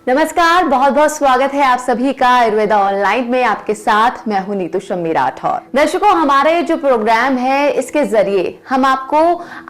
नमस्कार, बहुत बहुत स्वागत है आप सभी का आयुर्वेदा ऑनलाइन में। आपके साथ मैं हूं नीतू शम्मी राठौर। दर्शकों, हमारे जो प्रोग्राम है इसके जरिए हम आपको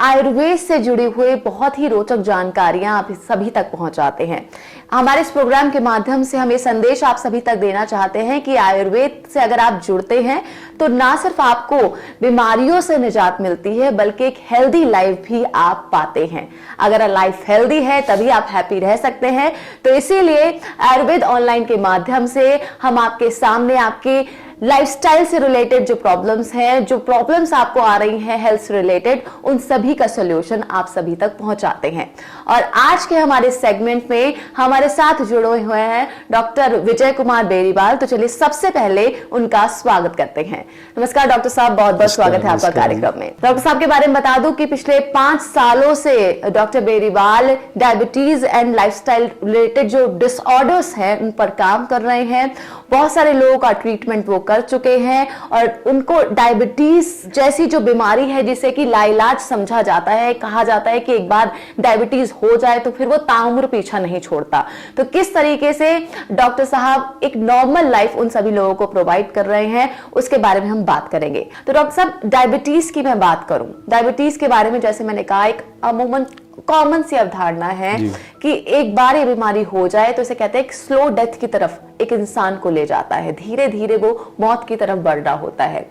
आयुर्वेद से जुड़ी हुई बहुत ही रोचक जानकारियां आप सभी तक पहुंचाते हैं। हमारे इस प्रोग्राम के माध्यम से हम ये संदेश आप सभी तक देना चाहते हैं कि आयुर्वेद से अगर आप जुड़ते हैं तो ना सिर्फ आपको बीमारियों से निजात मिलती है बल्कि एक हेल्दी लाइफ भी आप पाते हैं। अगर लाइफ हेल्दी है तभी आप हैप्पी रह सकते हैं। तो इसीलिए आयुर्वेद ऑनलाइन के माध्यम से हम आपके सामने आपकी लाइफस्टाइल से रिलेटेड जो प्रॉब्लम्स हैं, जो प्रॉब्लम्स आपको आ रही हैं हेल्थ से रिलेटेड, उन सभी का सॉल्यूशन आप सभी तक पहुंचाते हैं। और आज के हमारे सेगमेंट में हमारे साथ जुड़े हुए हैं डॉक्टर विजय कुमार बेरीवाल। तो चलिए सबसे पहले उनका स्वागत करते हैं। नमस्कार डॉक्टर साहब, बहुत बहुत स्वागत है आपका कार्यक्रम में। डॉक्टर साहब के बारे में बता दूं कि पिछले 5 सालों से doctor Beriwal diabetes and lifestyle related जो डिसऑर्डर्स हैं उन पर काम कर रहे हैं। बहुत सारे लोगों का ट्रीटमेंट वो कर चुके हैं और उनको डायबिटीज जैसी जो बीमारी है जिसे कि लाइलाज समझा जाता है, कहा जाता है कि एक बार डायबिटीज हो जाए तो फिर वो ताउम्र पीछा नहीं छोड़ता। तो किस तरीके से डॉक्टर साहब एक नॉर्मल लाइफ उन सभी लोगों को प्रोवाइड कर रहे हैं उसके बारे में हम बात करेंगे। तो डॉक्टर साहब, डायबिटीज की मैं बात करूं, डायबिटीज के बारे में जैसे मैंने कहा एक अमूमन कॉमन सी अवधारणा है कि एक बार ये बीमारी हो जाए तो इसे कहते हैं एक स्लो डेथ की तरफ एक इंसान को ले जाता है, धीरे धीरे वो मौत की तरफ बढ़ रहा होता है।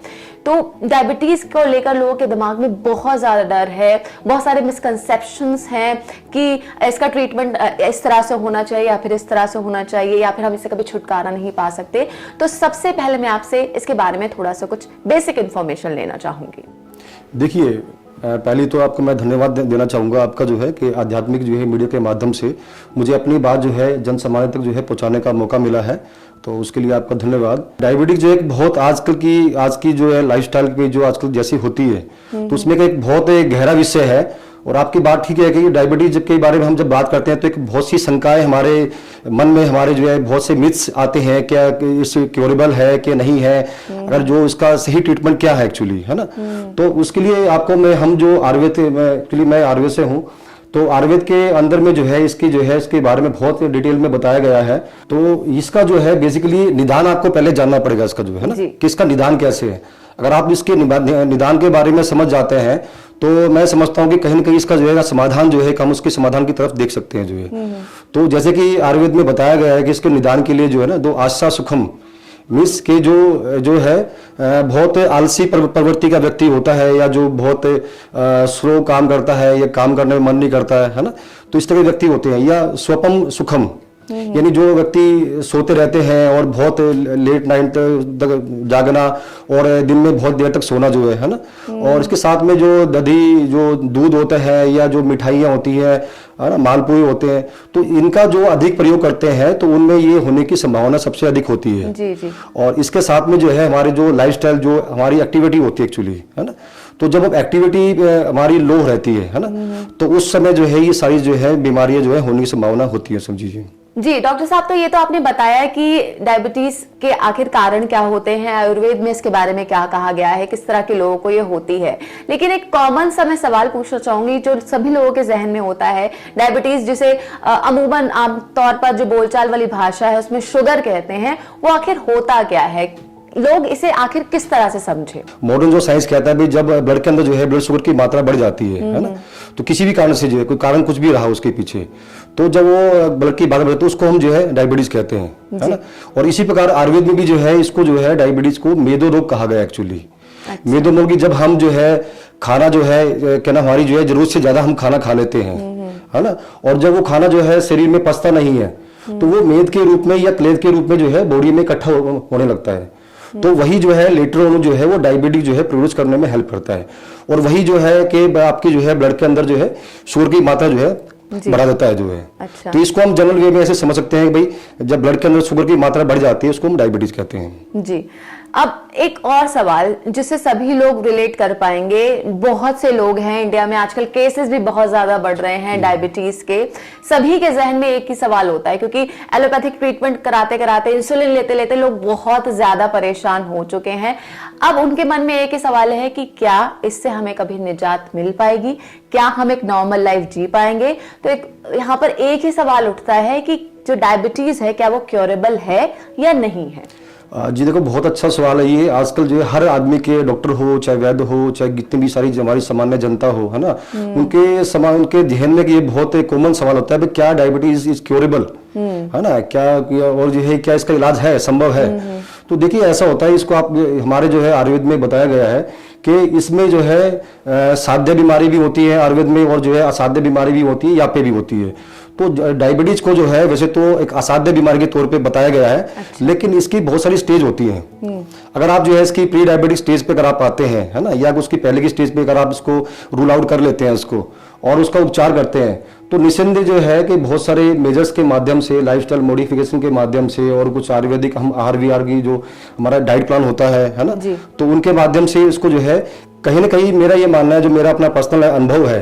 तो डायबिटीज को लेकर लोगों के दिमाग में बहुत ज्यादा डर है, बहुत सारे मिसकंसेप्शंस हैं कि इसका ट्रीटमेंट इस तरह से होना चाहिए या फिर इस तरह से होना चाहिए या फिर हम इससे कभी छुटकारा नहीं पा सकते। तो सबसे पहले मैं आपसे इसके बारे में थोड़ा सा कुछ बेसिक इंफॉर्मेशन लेना चाहूंगी। देखिए, पहले तो आपको मैं धन्यवाद देना चाहूँगा आपका जो है कि आध्यात्मिक जो है मीडिया के माध्यम से मुझे अपनी बात जो है जन सामान्य तक जो है पहुँचाने का मौका मिला है, तो उसके लिए आपका धन्यवाद। डायबिटीज जो एक बहुत आज की जो है लाइफस्टाइल की जो आजकल जैसी होती है तो उसमें एक बहुत गहरा विषय है। और आपकी बात ठीक है कि डायबिटीज के बारे में हम जब बात करते हैं तो एक बहुत सी शंकाएं हमारे मन में, हमारे जो है बहुत से मिथ्स आते हैं, क्या इस क्योरेबल है कि नहीं है, अगर जो इसका सही ट्रीटमेंट क्या है एक्चुअली, है ना। तो उसके लिए आपको हम जो आयुर्वेद एक्चुअली मैं आयुर्वेद से हूँ, तो आयुर्वेद के अंदर में जो है इसके बारे में बहुत डिटेल में बताया गया है। तो इसका जो है बेसिकली निदान आपको पहले जानना पड़ेगा इसका जो है ना कि इसका निदान कैसे है। अगर आप इसके निदान के बारे में समझ जाते हैं तो मैं समझता हूँ कि कहीं ना कहीं इसका जो है समाधान जो है हम उसके समाधान की तरफ देख सकते हैं जो है। तो जैसे कि आयुर्वेद में बताया गया है कि इसके निदान के लिए जो है ना 2 आशा सुखम मीन्स के जो है बहुत आलसी प्रवृत्ति का व्यक्ति होता है या जो बहुत स्लो काम करता है या काम करने में मन नहीं करता है ना, तो इस तरह के व्यक्ति होते हैं। या स्वपम सुखम यानी जो व्यक्ति सोते रहते हैं और बहुत लेट नाइट तक जागना और दिन में बहुत देर तक सोना जो है ना। और इसके साथ में जो दही जो दूध होता है या जो मिठाइयाँ होती है ना, मालपुए होते हैं, तो इनका जो अधिक प्रयोग करते हैं तो उनमें ये होने की संभावना सबसे अधिक होती है। जी। और इसके साथ में जो है हमारे जो लाइफस्टाइल जो हमारी एक्टिविटी होती है एक्चुअली, है ना, तो जब एक्टिविटी हमारी लो रहती है ना, तो उस समय जो है ये सारी जो है बीमारियां जो है होने की संभावना होती है, समझिए। जी डॉक्टर साहब, तो ये तो आपने बताया कि डायबिटीज के आखिर कारण क्या होते हैं, आयुर्वेद में इसके बारे में क्या कहा गया है, किस तरह के लोगों को ये होती है। लेकिन एक कॉमन सा मैं सवाल पूछना चाहूंगी जो सभी लोगों के जहन में होता है, डायबिटीज जिसे अमूमन आमतौर पर जो बोलचाल वाली भाषा है उसमें शुगर कहते हैं, वो आखिर होता क्या है, लोग इसे आखिर किस तरह से समझे। मॉडर्न जो साइंस कहता है भी जब ब्लड के अंदर जो है ब्लड शुगर की मात्रा बढ़ जाती है ना, तो किसी भी कारण से जो है कोई कारण कुछ भी रहा उसके पीछे, तो जब वो ब्लड की मात्रा बढ़ती है उसको हम जो है डायबिटीज कहते हैं, है ना। और इसी प्रकार आयुर्वेद में भी जो है इसको जो है डायबिटीज को मेदो रोग कहा गया एक्चुअली। मेदो रोग की जब हम जो है खाना जो है कहना हमारी जो है जरूरत से ज्यादा हम खाना खा लेते हैं, है ना, और जब वो खाना जो है शरीर में पचता नहीं है तो वो मेद के रूप में या क्लेद के रूप में जो है बॉडी में इकट्ठा होने लगता है। तो वही जो है लेटर ऑन जो है वो डायबिटीज जो है प्रोड्यूस करने में हेल्प करता है। और वही जो है कि आपकी जो है ब्लड के अंदर जो है शुगर की मात्रा जो है बढ़ा देता है जो है। अच्छा। तो इसको हम जनरल वे में ऐसे समझ सकते हैं कि भाई जब ब्लड के अंदर शुगर की मात्रा बढ़ जाती है उसको हम डायबिटीज कहते हैं। जी। अब एक और सवाल जिससे सभी लोग रिलेट कर पाएंगे, बहुत से लोग हैं इंडिया में, आजकल केसेस भी बहुत ज्यादा बढ़ रहे हैं डायबिटीज के। सभी के जहन में एक ही सवाल होता है क्योंकि एलोपैथिक ट्रीटमेंट कराते कराते, इंसुलिन लेते लेते लोग बहुत ज्यादा परेशान हो चुके हैं। अब उनके मन में एक ही सवाल है कि क्या इससे हमें कभी निजात मिल पाएगी, क्या हम एक नॉर्मल लाइफ जी पाएंगे। तो यहाँ पर एक ही सवाल उठता है कि जो डायबिटीज है क्या वो क्योरेबल है या नहीं है? जी देखो, बहुत अच्छा सवाल है ये। आजकल जो है हर आदमी के, डॉक्टर हो चाहे वैद्य हो चाहे जितनी भी सारी हमारी सामान्य जनता हो, है ना, उनके जहन में ये बहुत एक कॉमन सवाल होता है, क्या डायबिटीज इज क्योरेबल, है ना, क्या और जो है क्या इसका इलाज है, संभव है? तो देखिए ऐसा होता है, इसको आप हमारे जो है आयुर्वेद में बताया गया है कि इसमें जो है साध्य बीमारी भी होती है आयुर्वेद में, और जो है असाध्य बीमारी भी होती है, यापे भी होती है। तो डायबिटीज को जो है वैसे तो एक असाध्य बीमारी के तौर पे बताया गया है। अच्छा। लेकिन इसकी बहुत सारी स्टेज होती हैं। अगर आप जो है इसकी प्री डायबिटिक स्टेज पे अगर आप आते हैं, है ना, या उसकी पहले की स्टेज पे अगर आप इसको रूल आउट कर लेते हैं इसको और उसका उपचार करते हैं, तो निस्संदेह जो है कि बहुत सारे मेजर्स के माध्यम से, लाइफस्टाइल मॉडिफिकेशन के माध्यम से, और कुछ आयुर्वेदिक हम आहार विहार की जो हमारा डाइट प्लान होता है ना, तो उनके माध्यम से इसको जो है कहीं ना कहीं, मेरा ये मानना है, जो मेरा अपना पर्सनल अनुभव है,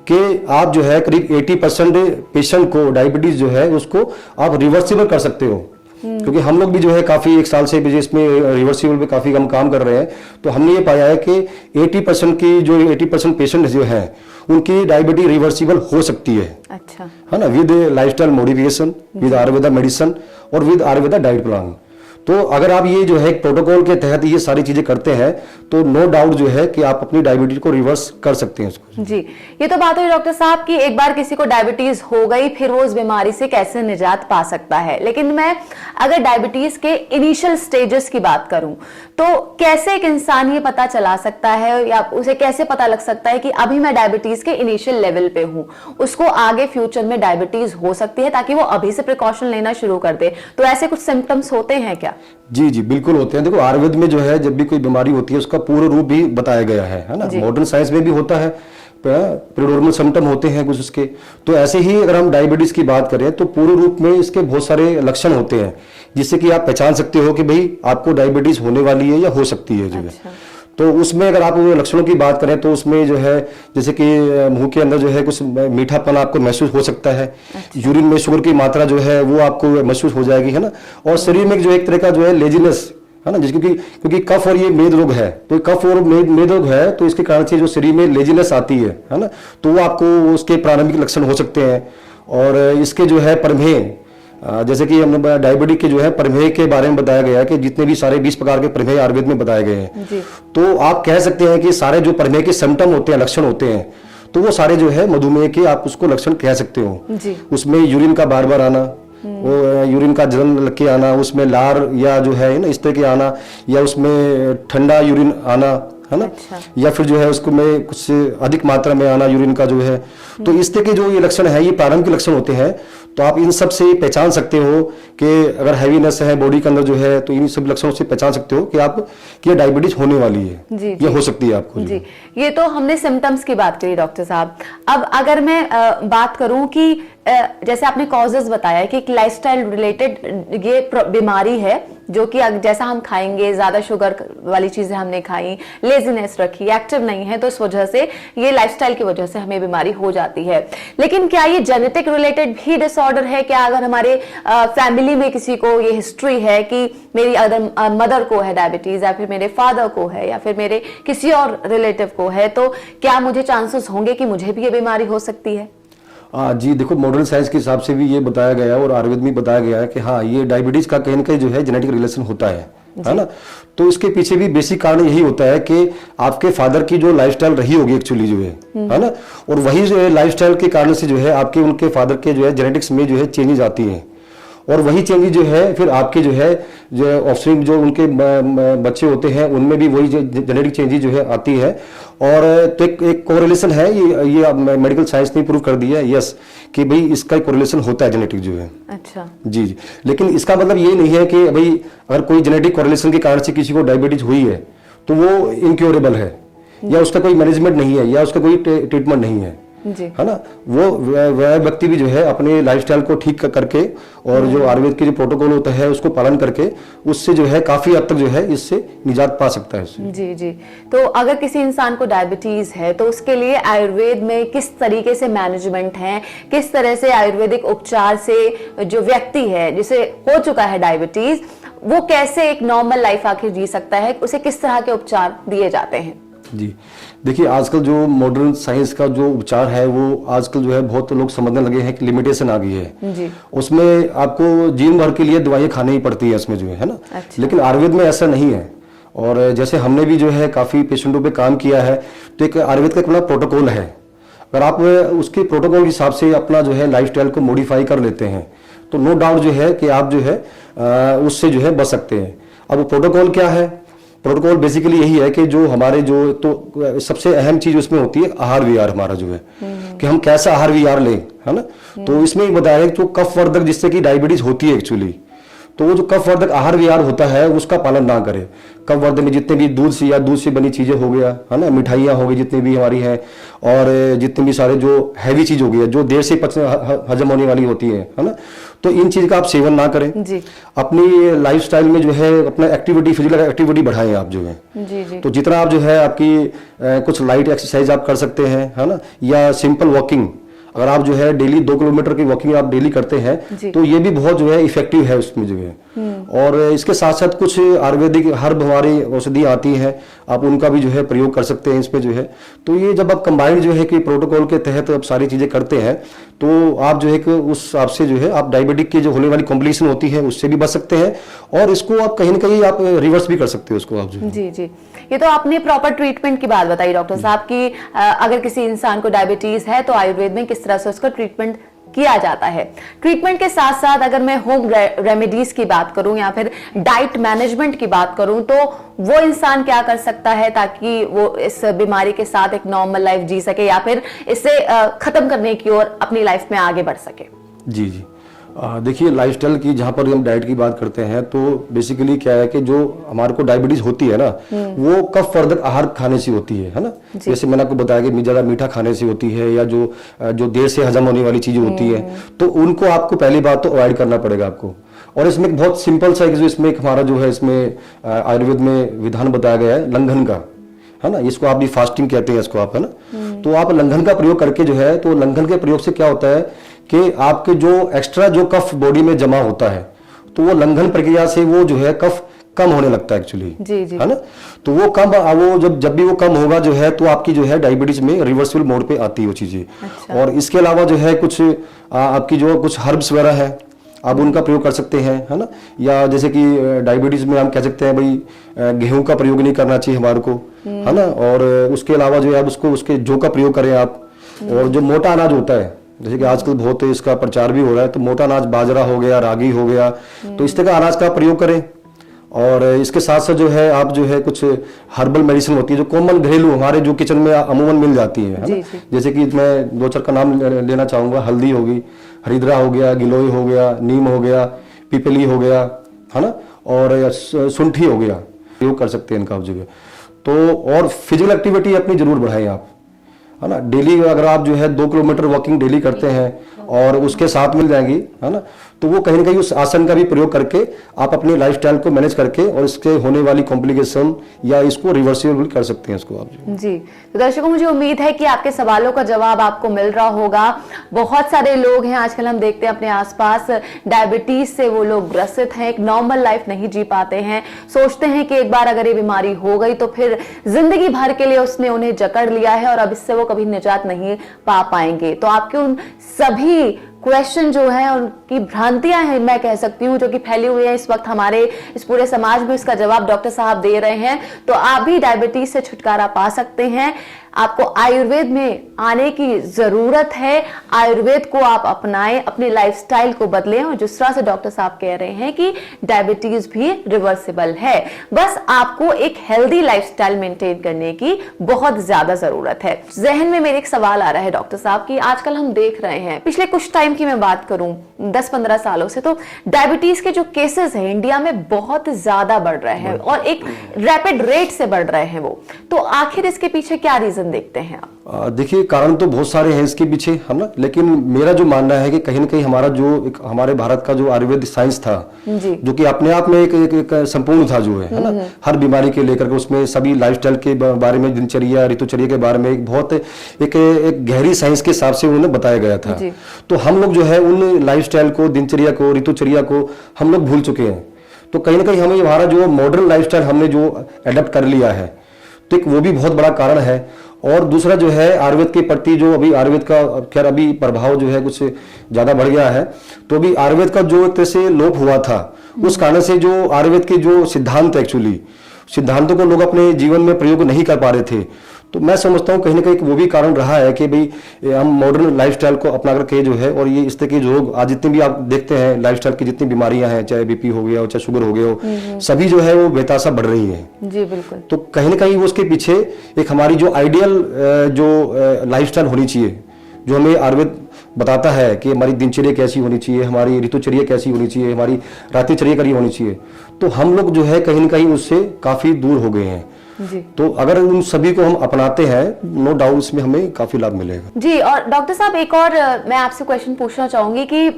कि आप जो है करीब 80% पेशेंट को डायबिटीज जो है उसको आप रिवर्सिबल कर सकते हो। क्योंकि हम लोग भी जो है काफी एक साल से इसमें रिवर्सिबल पे काफी हम काम कर रहे हैं, तो हमने ये पाया है कि 80% पेशेंट जो है उनकी डायबिटीज रिवर्सिबल हो सकती है। अच्छा, है ना, with lifestyle modification, with Ayurveda medicine और विद आयुर्वेदा डाइट प्लान। तो अगर आप ये जो है प्रोटोकॉल के तहत ये सारी चीजें करते हैं, तो नो डाउट जो है कि आप अपनी डायबिटीज को रिवर्स कर सकते हैं इसको। जी, ये तो बात हुई डॉक्टर साहब कि एक बार किसी को डायबिटीज हो गई फिर वो उस बीमारी से कैसे निजात पा सकता है, लेकिन मैं अगर डायबिटीज के इनिशियल स्टेजेस की बात करूं तो कैसे एक इंसान ये पता चला सकता है, या उसे कैसे पता लग सकता है कि अभी मैं डायबिटीज के इनिशियल लेवल पे हूं, उसको आगे फ्यूचर में डायबिटीज हो सकती है, ताकि वो अभी से प्रिकॉशन लेना शुरू कर दे? तो ऐसे कुछ सिम्टम्स होते हैं क्या? जी जी बिल्कुल होते हैं। देखो, आयुर्वेद में जो है जब भी कोई बीमारी होती है उसका पूर्ण रूप भी बताया गया है ना। मॉडर्न साइंस में भी होता है, प्रीडोर्मल सिम्टम होते हैं कुछ उसके। तो ऐसे ही अगर हम डायबिटीज की बात करें तो पूर्ण रूप में इसके बहुत सारे लक्षण होते हैं, जिससे कि आप पहचान सकते हो कि भाई आपको डायबिटीज होने वाली है या हो सकती है जो है। तो उसमें अगर आप लक्षणों की बात करें तो उसमें जो है जैसे कि मुंह के अंदर जो है कुछ मीठापन आपको महसूस हो सकता है। यूरिन में शुगर की मात्रा जो है वो आपको महसूस हो जाएगी, है ना। और शरीर में जो एक तरह का जो है लेजीनेस, है ना, क्योंकि कफ और ये मेद रोग है, तो कफ और मेद रोग है, तो इसके कारण से जो शरीर में लेजीनेस आती है ना, तो वो आपको उसके प्रारंभिक लक्षण हो सकते हैं। और इसके जो है प्रमेय, जैसे कि हमने डायबिटीज के जो है प्रमेय के बारे में बताया गया है कि जितने भी सारे 20 प्रकार के प्रमेय आयुर्वेद में बताए गए हैं, तो आप कह सकते हैं कि सारे जो प्रमेय के सिम्टम होते हैं, लक्षण होते हैं, तो वो सारे जो है मधुमेह के आप उसको लक्षण कह सकते हो। उसमें यूरिन का बार बार आना, वो यूरिन का जलन लग के आना, उसमें लार या जो है ना इस तरह के आना, या उसमें ठंडा यूरिन आना, है ना। अच्छा। या फिर जो है उसको में कुछ अधिक मात्रा में आना यूरिन का जो है। तो इस तरह के जो ये लक्षण है, ये प्रारंभिक लक्षण होते हैं। तो आप इन सब से पहचान सकते हो कि अगर हैवीनेस है बॉडी के अंदर जो है, तो इन सब लक्षणों से पहचान सकते हो कि आप ये डायबिटीज होने वाली है। जी, ये हो सकती है आपको। जी, ये तो हमने सिम्टम्स की बात करी डॉक्टर साहब। अब अगर मैं बात करूं कि जैसे आपने कॉजेज बताया कि एक लाइफस्टाइल रिलेटेड ये बीमारी है, जो कि जैसा हम खाएंगे, ज्यादा शुगर वाली चीजें हमने खाई, लेजीनेस रखी, एक्टिव नहीं है, तो इस वजह से ये लाइफस्टाइल की वजह से हमें बीमारी हो जाती है। लेकिन क्या ये जेनेटिक रिलेटेड भी डिसऑर्डर है? क्या अगर हमारे फैमिली में किसी को ये हिस्ट्री है कि मेरी अगर मदर को है डायबिटीज, या फिर मेरे फादर को है, या फिर मेरे किसी और रिलेटिव को है, तो क्या मुझे चांसेस होंगे कि मुझे भी ये बीमारी हो सकती है? जी देखो, मॉडर्न साइंस के हिसाब से भी ये बताया गया है और आयुर्वेद में बताया गया है कि हाँ, ये डायबिटीज का कहीं ना कहीं जो है जेनेटिक रिलेशन होता है ना। तो इसके पीछे भी बेसिक कारण यही होता है कि आपके फादर की जो लाइफस्टाइल रही होगी एक्चुअली जो है ना, और वही जो है लाइफस्टाइल के कारण से जो है आपके उनके फादर के जो है जेनेटिक्स में जो है चेंजेस आती हैं, और वही चेंजेस जो है फिर आपके जो है ऑफस्प्रिंग जो उनके बच्चे होते हैं उनमें भी वही जेनेटिक चेंजेस जो है आती है। और तो एक कोरिलेशन है, ये मेडिकल साइंस ने प्रूव कर दिया है, यस, कि भाई इसका कोरिलेशन होता है जेनेटिक जो है। अच्छा। जी जी, लेकिन इसका मतलब ये नहीं है कि भाई अगर कोई जेनेटिक कोरिलेशन के कारण से किसी को डायबिटीज हुई है तो वो इनक्योरेबल है, या उसका कोई मैनेजमेंट नहीं है, या उसका कोई ट्रीटमेंट नहीं है, है ना। वो वह व्यक्ति भी जो है अपने लाइफस्टाइल को ठीक करके और जो आयुर्वेद के जो प्रोटोकॉल होता है उसको पालन करके उससे जो है काफी हद तक जो है इससे निजात पा सकता है उससे। जी जी, तो अगर किसी इंसान को डायबिटीज है तो उसके लिए आयुर्वेद में किस तरीके से मैनेजमेंट है, किस तरह से आयुर्वेदिक उपचार से जो व्यक्ति है जिसे हो चुका है डायबिटीज, वो कैसे एक नॉर्मल लाइफ आखिर जी सकता है, उसे किस तरह के उपचार दिए जाते हैं? जी देखिए आजकल जो मॉडर्न साइंस का जो उपचार है वो आजकल जो है बहुत लोग समझने लगे हैं कि लिमिटेशन आ गई है जी। उसमें आपको जीवन भर के लिए दवाइयाँ खानी ही पड़ती है इसमें जो है ना। अच्छा। लेकिन आयुर्वेद में ऐसा नहीं है। और जैसे हमने भी जो है काफ़ी पेशेंटों पे काम किया है, तो एक आयुर्वेद का अपना प्रोटोकॉल है। अगर आप उसके प्रोटोकॉल के हिसाब से अपना जो है लाइफस्टाइल को मॉडिफाई कर लेते हैं तो नो डाउट जो है कि आप जो है उससे जो है बच सकते हैं। अब प्रोटोकॉल क्या है? प्रोटोकॉल बेसिकली यही है कि जो हमारे जो तो सबसे अहम चीज उसमें होती है आहार विहार हमारा जो है कि हम कैसा आहार विहार लें, है ना। तो इसमें ही बताया जो कफ वर्धक जिससे कि डायबिटीज होती है एक्चुअली, तो वो जो कफ वर्धक आहार विहार होता है उसका पालन ना करें। कफ वर्धक में जितने भी दूध से बनी चीजें हो गया, है ना, मिठाइयाँ हो गई जितनी भी हमारी हैं, और जितने भी सारे जो हैवी चीज हो गई है जो देर से हजम होने वाली होती है ना, तो इन चीज का आप सेवन ना करें जी। अपनी लाइफस्टाइल में जो है अपना एक्टिविटी, फिजिकल एक्टिविटी बढ़ाएं आप जो है जी जी। तो जितना आप जो है आपकी कुछ लाइट एक्सरसाइज आप कर सकते हैं, है ना, या सिंपल वॉकिंग। अगर आप जो है डेली 2 किलोमीटर की वॉकिंग आप डेली करते हैं तो ये भी बहुत जो है इफेक्टिव है उसमें जो है। और इसके साथ साथ कुछ आयुर्वेदिक हर्ब हमारी औषधि आती हैं, आप उनका भी जो है प्रयोग कर सकते हैं इसमें जो है। तो ये जब आप कंबाइंड जो है कि प्रोटोकॉल के तहत आप सारी चीजें करते हैं तो आप जो है कि उस हिसाब से जो है आप डायबिटिक की जो होने वाली कॉम्प्लिकेशन होती है उससे भी बच सकते हैं, और इसको आप कहीं ना कहीं आप रिवर्स भी कर सकते हो उसको आप जो। जी जी, ये तो आपने प्रॉपर ट्रीटमेंट की बात बताई डॉक्टर साहब की अगर किसी इंसान को डायबिटीज है तो आयुर्वेद में किस तरह से उसका ट्रीटमेंट किया जाता है। ट्रीटमेंट के साथ साथ अगर मैं होम रेमेडीज की बात करूं या फिर डाइट मैनेजमेंट की बात करूं तो वो इंसान क्या कर सकता है ताकि वो इस बीमारी के साथ एक नॉर्मल लाइफ जी सके या फिर इसे खत्म करने की ओर अपनी लाइफ में आगे बढ़ सके? जी जी, देखिए लाइफस्टाइल की जहाँ पर हम डाइट की बात करते हैं तो बेसिकली क्या है कि जो हमारे को डायबिटीज होती है ना वो कफ वर्धक आहार खाने से होती है ना। जैसे मैंने आपको बताया कि ज्यादा मीठा खाने से होती है या जो देर से हजम होने वाली चीजें होती है तो उनको आपको पहली बात तो अवॉइड करना पड़ेगा आपको। और इसमें एक बहुत सिंपल सा जो इसमें हमारा जो है इसमें आयुर्वेद में विधान बताया गया है लंघन का, है ना, इसको आप भी फास्टिंग कहते हैं इसको आप, है ना। तो आप लंघन का प्रयोग करके जो है, तो लंघन के प्रयोग से क्या होता है कि आपके जो एक्स्ट्रा जो कफ बॉडी में जमा होता है तो वो लंघन प्रक्रिया से वो जो है कफ कम होने लगता है एक्चुअली, है ना। तो वो जब भी वो कम होगा जो है तो आपकी जो है डायबिटीज में रिवर्सिबल मोड पे आती है वो चीजें। अच्छा। और इसके अलावा जो है कुछ आपकी जो कुछ हर्ब्स वगैरह है आप उनका प्रयोग कर सकते हैं, है ना। या जैसे कि डायबिटीज में हम कह सकते हैं भाई गेहूं का प्रयोग नहीं करना चाहिए हमारे को, है ना। और उसके अलावा जो है आप उसके जौ का प्रयोग करें आप। और जो मोटा अनाज होता है जैसे कि आजकल बहुत इसका प्रचार भी हो रहा है, तो मोटा अनाज बाजरा हो गया, रागी हो गया, तो इस तरह का अनाज का प्रयोग करें। और इसके साथ साथ जो है आप जो है कुछ हर्बल मेडिसिन होती है जो कॉमन घरेलू हमारे जो किचन में अमूमन मिल जाती है ना। जैसे कि मैं 2-4 का नाम लेना चाहूंगा। हल्दी होगी, हरिद्रा हो गया, गिलोय हो गया, नीम हो गया, पिपली हो गया, है ना, और सुंठी हो गया, प्रयोग कर सकते हैं इनका जो है। तो और फिजिकल एक्टिविटी अपनी जरूर बढ़ाएं आप, है ना। डेली अगर आप जो है 2 किलोमीटर वॉकिंग डेली करते हैं और उसके साथ मिल जाएंगी, है ना, तो वो कहीं ना कहीं उस आसन का भी प्रयोग करके आप अपनी लाइफस्टाइल को मैनेज करके और इसके होने वाली कॉम्प्लिकेशन या इसको रिवर्सिबल कर सकते हैं इसको आप जी। तो दर्शकों मुझे उम्मीद है कि आपके सवालों का जवाब आपको मिल रहा होगा। बहुत सारे लोग हैं आजकल हम देखते हैं अपने आसपास डायबिटीज से वो लोग ग्रसित हैं, एक नॉर्मल लाइफ नहीं जी पाते हैं, सोचते हैं कि एक बार अगर ये बीमारी हो गई तो फिर जिंदगी भर के लिए उसने उन्हें जकड़ लिया है और अब इससे वो कभी निजात नहीं पा पाएंगे। तो आपके उन सभी क्वेश्चन जो है उनकी भ्रांतियां हैं मैं कह सकती हूँ जो कि फैली हुई है इस वक्त हमारे इस पूरे समाज में, इसका जवाब डॉक्टर साहब दे रहे हैं। तो आप भी डायबिटीज से छुटकारा पा सकते हैं। आपको आयुर्वेद में आने की जरूरत है, आयुर्वेद को आप अपनाएं, अपनी लाइफस्टाइल को बदलें और जिस तरह से डॉक्टर साहब कह रहे हैं कि डायबिटीज भी रिवर्सिबल है, बस आपको एक हेल्दी लाइफस्टाइल मेंटेन करने की बहुत ज्यादा जरूरत है। जहन में मेरे एक सवाल आ रहा है डॉक्टर साहब की आजकल हम देख रहे हैं पिछले कुछ टाइम की मैं बात करूं 10-15 सालों से तो डायबिटीज के जो केसेस हैं इंडिया में बहुत ज्यादा बढ़ रहे हैं और एक रैपिड रेट से बढ़ रहे हैं वो। तो आखिर इसके पीछे क्या रीजन देखते हैं आप? देखिए कारण तो बहुत सारे हैं इसके पीछे, है ना, लेकिन मेरा जो मानना है कि कहीं ना कहीं हमारा जो हमारे भारत का जो आयुर्वेद साइंस था जो कि अपने आप में एक संपूर्ण था जो है ना, हर बीमारी के लेकर के उसमें सभी लाइफस्टाइल के बारे में, दिनचर्या ऋतुचर्या के बारे में एक बहुत एक गहरी साइंस के हिसाब से उन्हें बताया गया था। तो हम लोग जो है उन लाइफस्टाइल को, दिनचर्या को, ऋतुचर्या को हम लोग भूल चुके हैं। तो कहीं ना कहीं हमें हमारा जो मॉडर्न लाइफस्टाइल हमने जो एडप्ट कर लिया है तो एक वो भी बहुत बड़ा कारण है। और दूसरा जो है आयुर्वेद के प्रति जो अभी आयुर्वेद का खैर अभी प्रभाव जो है कुछ ज्यादा बढ़ गया है, तो अभी आयुर्वेद का जो एक तरह से लोप हुआ था, उस कारण से जो आयुर्वेद के जो सिद्धांत एक्चुअली सिद्धांतों को लोग अपने जीवन में प्रयोग नहीं कर पा रहे थे। तो मैं समझता हूँ कहीं ना कहीं वो भी कारण रहा है कि भाई हम मॉडर्न लाइफस्टाइल को अपना करके जो है, और ये इस तरह के रोग आज जितने भी आप देखते हैं लाइफस्टाइल की जितनी बीमारियां हैं, चाहे बीपी हो गया हो, चाहे शुगर हो गया हो, सभी जो है वो बेतासा बढ़ रही है। जी बिल्कुल। तो कहीं ना कहीं वो उसके पीछे एक हमारी जो आइडियल जो लाइफस्टाइल होनी चाहिए, जो हमें आयुर्वेद बताता है कि हमारी दिनचर्या कैसी होनी चाहिए, हमारी ऋतुचर्या कैसी होनी चाहिए, हमारी रात्रिचर्या कैसी होनी चाहिए, तो हम लोग जो है कहीं ना कहीं उससे काफी दूर हो गए हैं जी। तो अगर उन सभी को हम अपनाते हैं, नो डाउट इसमें हमें काफी लाभ मिलेगा। जी। और डॉक्टर साहब एक और मैं आपसे क्वेश्चन पूछना चाहूंगी कि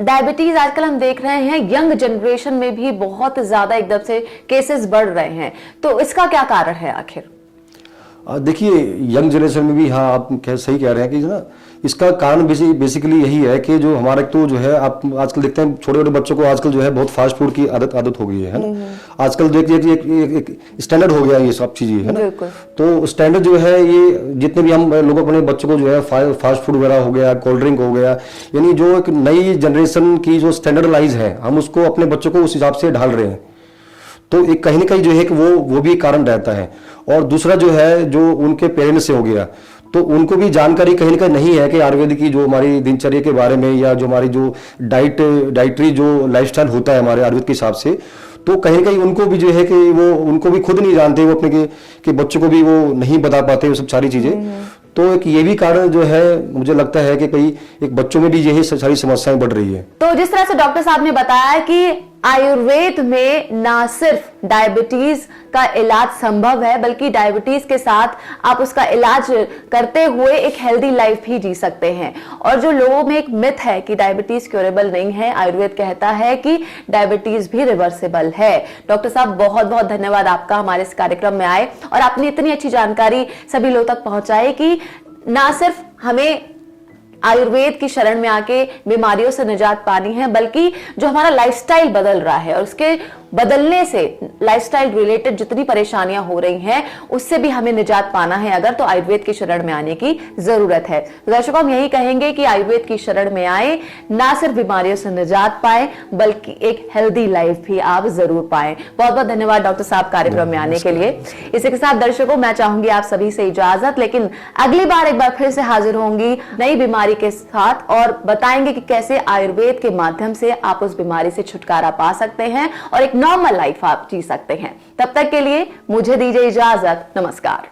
डायबिटीज आजकल हम देख रहे हैं यंग जनरेशन में भी बहुत ज्यादा एकदम से केसेस बढ़ रहे हैं, तो इसका क्या कारण है आखिर? देखिए यंग जनरेशन में भी, हाँ आप सही कह रहे हैं कि ना इसका कारण बेसिकली यही है कि जो हमारा तो जो है आप आजकल देखते हैं छोटे छोटे बच्चों को आजकल जो है बहुत फास्ट फूड की आदत हो गई है ना। आजकल देखिए एक स्टैंडर्ड हो गया ये सब चीजें है ना। तो स्टैंडर्ड जो है ये जितने भी हम लोग अपने बच्चों को जो है फास्ट फूड वगैरह हो गया, कोल्ड ड्रिंक हो गया, यानी जो एक नई जनरेशन की जो स्टैंडर्डाइज है हम उसको अपने बच्चों को उस हिसाब से ढाल रहे हैं। तो एक कहीं ना कहीं जो है कि वो भी कारण रहता है। और दूसरा जो है जो उनके पेरेंट्स से हो गया, तो उनको भी जानकारी कहीं ना कहीं नहीं है कि आयुर्वेद की जो हमारी दिनचर्या के बारे में, या जो हमारी जो डाइटरी जो लाइफस्टाइल होता है हमारे आयुर्वेद के हिसाब से, तो कहीं ना कहीं उनको भी जो है कि वो उनको भी खुद नहीं जानते, वो अपने के बच्चों को भी वो नहीं बता पाते वो सब सारी चीजें। तो एक ये भी कारण जो है मुझे लगता है कि कई एक बच्चों में भी यही सारी समस्याएं बढ़ रही है। तो जिस तरह से डॉक्टर साहब ने बताया कि आयुर्वेद में ना सिर्फ डायबिटीज का इलाज संभव है, बल्कि डायबिटीज के साथ आप उसका इलाज करते हुए एक हेल्दी लाइफ भी जी सकते हैं। और जो लोगों में एक मिथ है कि डायबिटीज क्योरेबल नहीं है, आयुर्वेद कहता है कि डायबिटीज भी रिवर्सेबल है। डॉक्टर साहब बहुत बहुत धन्यवाद आपका हमारे इस कार्यक्रम में आए और आपने इतनी अच्छी जानकारी सभी लोगों तक पहुंचाई कि ना सिर्फ हमें आयुर्वेद की शरण में आके बीमारियों से निजात पानी है, बल्कि जो हमारा लाइफस्टाइल बदल रहा है और उसके बदलने से लाइफस्टाइल रिलेटेड जितनी परेशानियां हो रही हैं उससे भी हमें निजात पाना है अगर, तो आयुर्वेद की शरण में आने की जरूरत है। तो दर्शकों हम यही कहेंगे कि आयुर्वेद की शरण में आए, ना सिर्फ बीमारियों से निजात पाए बल्कि एक हेल्दी लाइफ भी आप जरूर पाए। बहुत बहुत धन्यवाद डॉक्टर साहब कार्यक्रम में आने के लिए। इसी के साथ दर्शकों मैं चाहूंगी आप सभी से इजाजत, लेकिन अगली बार एक बार फिर से हाजिर होंगी नई बीमारी के साथ और बताएंगे कि कैसे आयुर्वेद के माध्यम से आप उस बीमारी से छुटकारा पा सकते हैं और एक नॉर्मल लाइफ आप जी सकते हैं। तब तक के लिए मुझे दीजिए इजाजत, नमस्कार।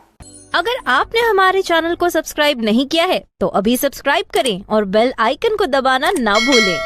अगर आपने हमारे चैनल को सब्सक्राइब नहीं किया है तो अभी सब्सक्राइब करें और बेल आइकन को दबाना ना भूलें।